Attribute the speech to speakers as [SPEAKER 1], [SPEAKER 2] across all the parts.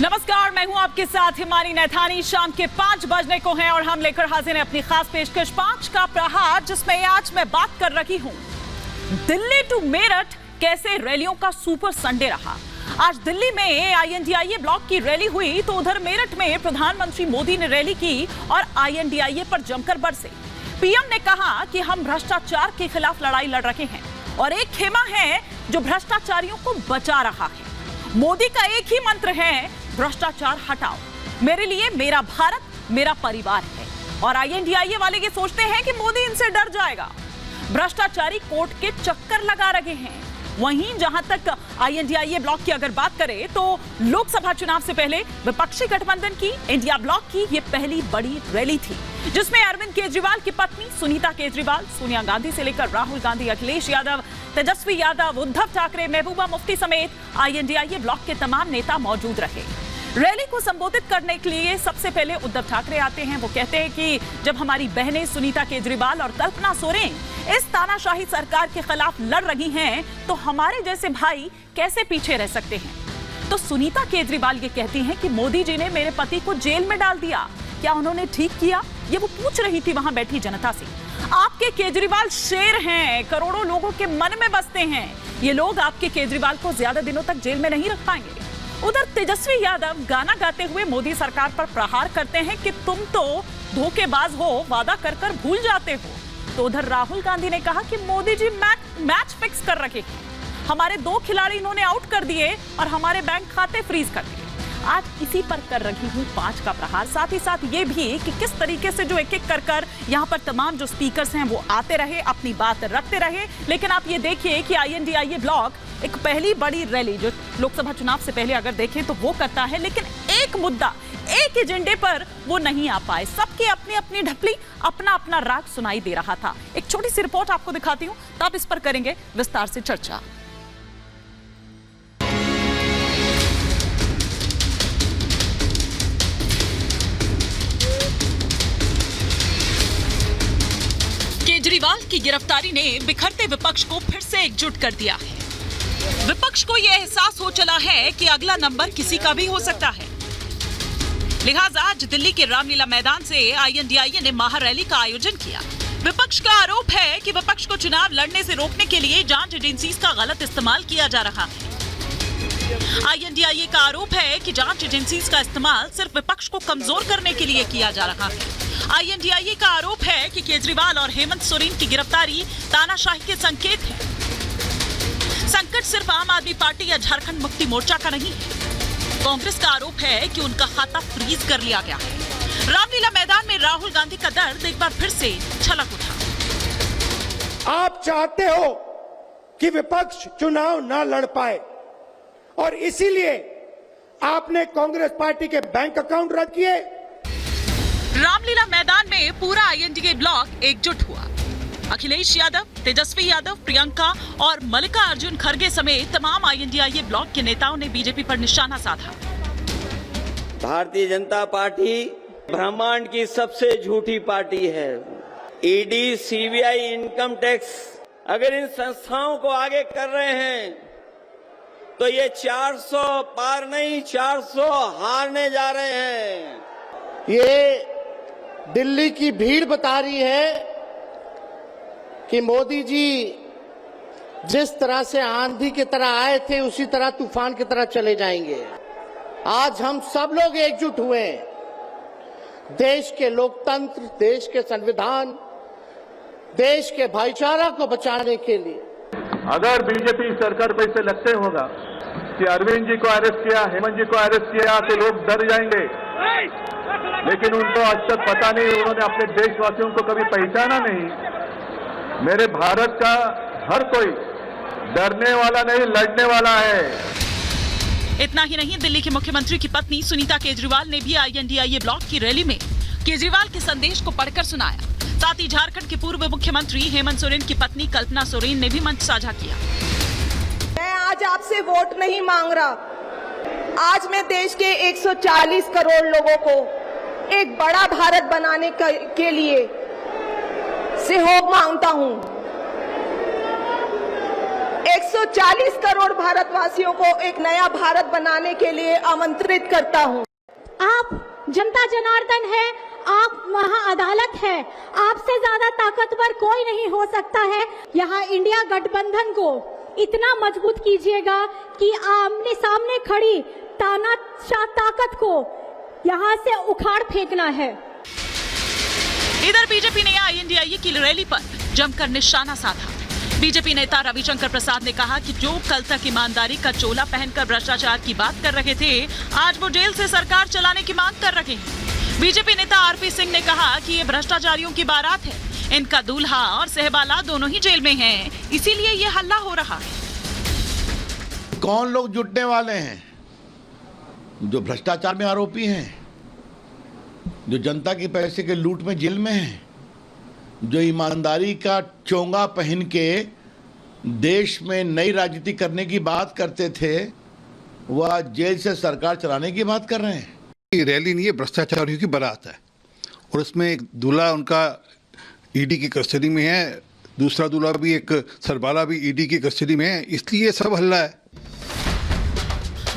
[SPEAKER 1] नमस्कार, मैं हूं आपके साथ हिमानी नैथानी। शाम के 5 बजने को हैं और हम लेकर हाजिर हैं अपनी खास पेशकश 5 का प्रहार, जिसमें आज मैं बात कर रही हूं दिल्ली टू मेरठ कैसे रैलियों का सुपर संडे रहा। आज दिल्ली में आईएनडीआईए ब्लॉक की रैली हुई तो उधर मेरठ में प्रधानमंत्री मोदी ने रैली की और आईएनडीआईए पर जमकर बरसे। पीएम ने कहा कि हम भ्रष्टाचार के खिलाफ लड़ाई लड़ रहे हैं और एक खेमा है जो भ्रष्टाचारियों को बचा रहा है। मोदी का एक ही मंत्र है, भ्रष्टाचार हटाओ। मेरे लिए मेरा भारत मेरा परिवार है। और आईएनडीआईए वाले ये सोचते हैं कि मोदी इनसे डर जाएगा। भ्रष्टाचारी कोर्ट के चक्कर लगा रहे हैं। वहीं जहां तक आईएनडीआईए ब्लॉक की अगर बात करें तो लोकसभा चुनाव से पहले विपक्षी गठबंधन की इंडिया ब्लॉक की ये पहली बड़ी रैली थी, जिसमें अरविंद केजरीवाल की पत्नी सुनीता केजरीवाल, सोनिया गांधी से लेकर राहुल गांधी, अखिलेश यादव, तेजस्वी यादव, उद्धव ठाकरे, महबूबा मुफ्ती समेत आईएनडीआईए ब्लॉक के तमाम नेता मौजूद रहे। रैली को संबोधित करने के लिए सबसे पहले उद्धव ठाकरे आते हैं। वो कहते हैं कि जब हमारी बहनें सुनीता केजरीवाल और कल्पना सोरेन इस तानाशाही सरकार के खिलाफ लड़ रही हैं तो हमारे जैसे भाई कैसे पीछे रह सकते हैं। तो सुनीता केजरीवाल ये कहती हैं कि मोदी जी ने मेरे पति को जेल में डाल दिया, क्या उन्होंने ठीक किया? ये वो पूछ रही थी वहां बैठी जनता से। आपके केजरीवाल शेर हैं, करोड़ों लोगों के मन में बसते हैं। ये लोग आपके केजरीवाल को ज्यादा दिनों तक जेल में नहीं रख पाएंगे। उधर तेजस्वी यादव गाना गाते हुए मोदी सरकार पर प्रहार करते हैं कि तुम तो धोखेबाज हो, वादा कर कर भूल जाते हो। तो उधर राहुल गांधी ने कहा कि मोदी जी मैच फिक्स कर रखे हैं। हमारे 2 खिलाड़ी इन्होंने आउट कर दिए और हमारे बैंक खाते फ्रीज कर दिए। आज इसी पर कर रही हूं 5 का प्रहार। साथ ही साथ ये भी कि किस तरीके से जो एक एक कर यहाँ पर तमाम जो स्पीकर्स हैं वो आते रहे, अपनी बात रखते रहे। लेकिन आप ये देखिए कि आईएनडीआईए ब्लॉक एक पहली बड़ी रैली जो लोकसभा चुनाव से पहले अगर देखें तो वो करता है, लेकिन एक मुद्दा, एक एजेंडे पर वो नहीं आ पाए। सबकी अपनी अपनी ढपली, अपना अपना राग सुनाई दे रहा था। एक छोटी सी रिपोर्ट आपको दिखाती हूं, तब इस पर करेंगे विस्तार से चर्चा। केजरीवाल की गिरफ्तारी ने बिखरते विपक्ष को फिर से एकजुट कर दिया है। विपक्ष को यह एहसास हो चला है कि अगला नंबर किसी का भी हो सकता है। लिहाजा आज दिल्ली के रामलीला मैदान से आईएनडीआईए ने महारैली का आयोजन किया। विपक्ष का आरोप है कि विपक्ष को चुनाव लड़ने से रोकने के लिए जांच एजेंसीज का गलत इस्तेमाल किया जा रहा है। आईएनडीआईए का आरोप है कि जांच एजेंसीज का इस्तेमाल सिर्फ विपक्ष को कमजोर करने के लिए किया जा रहा है। आईएनडीआईए का आरोप है कि केजरीवाल और हेमंत सोरेन की गिरफ्तारी तानाशाही के संकेत है। संकट सिर्फ आम आदमी पार्टी या झारखंड मुक्ति मोर्चा का नहीं है। कांग्रेस का आरोप है कि उनका खाता फ्रीज कर लिया गया है। रामलीला मैदान में राहुल गांधी का दर्द एक बार फिर से छलक उठा।
[SPEAKER 2] आप चाहते हो कि विपक्ष चुनाव ना लड़ पाए और इसीलिए आपने कांग्रेस पार्टी के बैंक अकाउंट रद्द किए।
[SPEAKER 1] रामलीला मैदान में पूरा आईएनडीआईए ब्लॉक एकजुट हुआ। अखिलेश यादव, तेजस्वी यादव, प्रियंका और मल्लिकार्जुन खड़गे समेत तमाम आईएनडीआईए ब्लॉक के नेताओं ने बीजेपी पर निशाना साधा।
[SPEAKER 3] भारतीय जनता पार्टी ब्रह्मांड की सबसे झूठी पार्टी है। ईडी, सीबीआई, इनकम टैक्स अगर इन संस्थाओं को आगे कर रहे हैं तो ये 400 पार नहीं 400 हारने जा रहे हैं।
[SPEAKER 2] ये दिल्ली की भीड़ बता रही है कि मोदी जी जिस तरह से आंधी की तरह आए थे उसी तरह तूफान की तरह चले जाएंगे। आज हम सब लोग एकजुट हुए हैं देश के लोकतंत्र, देश के संविधान, देश के भाईचारा को बचाने के लिए।
[SPEAKER 4] अगर बीजेपी सरकार को इससे लगते होगा कि अरविंद जी को अरेस्ट किया, हेमंत जी को अरेस्ट किया तो लोग डर जाएंगे, लेकिन उनको आज तक पता नहीं, उन्होंने अपने देशवासियों को कभी पहचाना नहीं। मेरे भारत का हर कोई डरने वाला नहीं, लड़ने वाला है।
[SPEAKER 1] इतना ही नहीं, दिल्ली के मुख्यमंत्री की पत्नी सुनीता केजरीवाल ने भी आईएनडीआईए ब्लॉक की रैली में केजरीवाल के संदेश को पढ़कर सुनाया। साथ ही झारखंड के पूर्व मुख्यमंत्री हेमंत सोरेन की पत्नी कल्पना सोरेन ने भी मंच साझा किया।
[SPEAKER 5] मैं आज आपसे वोट नहीं मांग रहा। आज मैं देश के 140 करोड़ लोगों को एक बड़ा भारत बनाने के लिए सहयोग मांगता हूं। 140 करोड़ भारतवासियों को एक नया भारत बनाने के लिए आमंत्रित करता हूं।
[SPEAKER 6] आप जनता जनार्दन है, आप महाअदालत है, आपसे ज्यादा ताकतवर कोई नहीं हो सकता है। यहाँ इंडिया गठबंधन को इतना मजबूत कीजिएगा कि आमने सामने खड़ी तानाशाह ताकत को यहाँ से उखाड़ फेंकना है।
[SPEAKER 1] इधर बीजेपी ने INDIA की रैली पर जमकर निशाना साधा। बीजेपी नेता रविशंकर प्रसाद ने कहा कि जो कल तक ईमानदारी का चोला पहनकर भ्रष्टाचार की बात कर रहे थे, आज वो जेल से सरकार चलाने की मांग कर रहे हैं। बीजेपी नेता RP सिंह ने कहा कि ये भ्रष्टाचारियों की बारात है, इनका दूल्हा और सहबाला दोनों ही जेल में हैं, इसीलिए ये हल्ला हो रहा है।
[SPEAKER 7] कौन लोग जुटने वाले हैं? जो भ्रष्टाचार में आरोपी हैं, जो जनता के पैसे के लूट में जेल में हैं, जो ईमानदारी का चोंगा पहन के देश में नई राजनीति करने की बात करते थे, वह जेल से सरकार चलाने की बात कर रहे हैं।
[SPEAKER 8] ये रैली नहीं है, भ्रष्टाचारियों की बारात है और उसमें एक दूल्हा उनका ईडी की कस्टडी में है, दूसरा दूल्हा भी एक सरबाला भी ईडी की कस्टडी में है, इसलिए सब हल्ला है।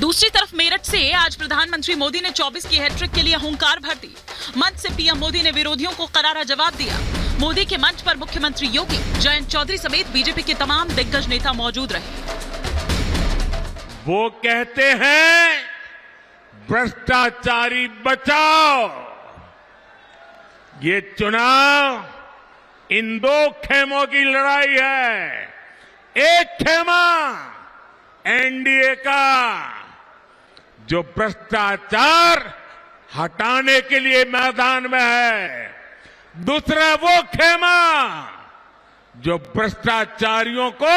[SPEAKER 1] दूसरी तरफ मेरठ से आज प्रधानमंत्री मोदी ने 24 की हैट्रिक के लिए हुंकार भर दी। मंच से पीएम मोदी ने विरोधियों को करारा जवाब दिया। मोदी के मंच पर मुख्यमंत्री योगी, जयंत चौधरी समेत बीजेपी के तमाम दिग्गज नेता मौजूद रहे।
[SPEAKER 9] वो कहते हैं भ्रष्टाचारी बचाओ। ये चुनाव इन दो खेमों की लड़ाई है। एक खेमा एनडीए का, जो भ्रष्टाचार हटाने के लिए मैदान में है। दूसरा वो खेमा जो भ्रष्टाचारियों को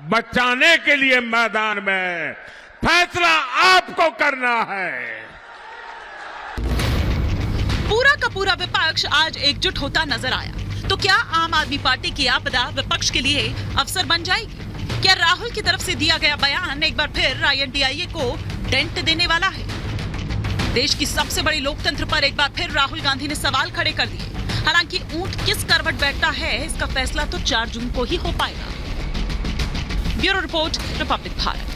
[SPEAKER 9] बचाने के लिए मैदान में है। फैसला आपको करना है।
[SPEAKER 1] पूरा का पूरा विपक्ष आज एकजुट होता नजर आया। तो क्या आम आदमी पार्टी की आपदा विपक्ष के लिए अवसर बन जाएगी? क्या राहुल की तरफ से दिया गया बयान एक बार फिर INDIA को डेंट देने वाला है? देश की सबसे बड़ी लोकतंत्र पर एक बार फिर राहुल गांधी ने सवाल खड़े कर दिए। हालांकि ऊंट किस करवट बैठता है, इसका फैसला तो 4 जून को ही हो पाएगा। Bureau report, Republic Bharat.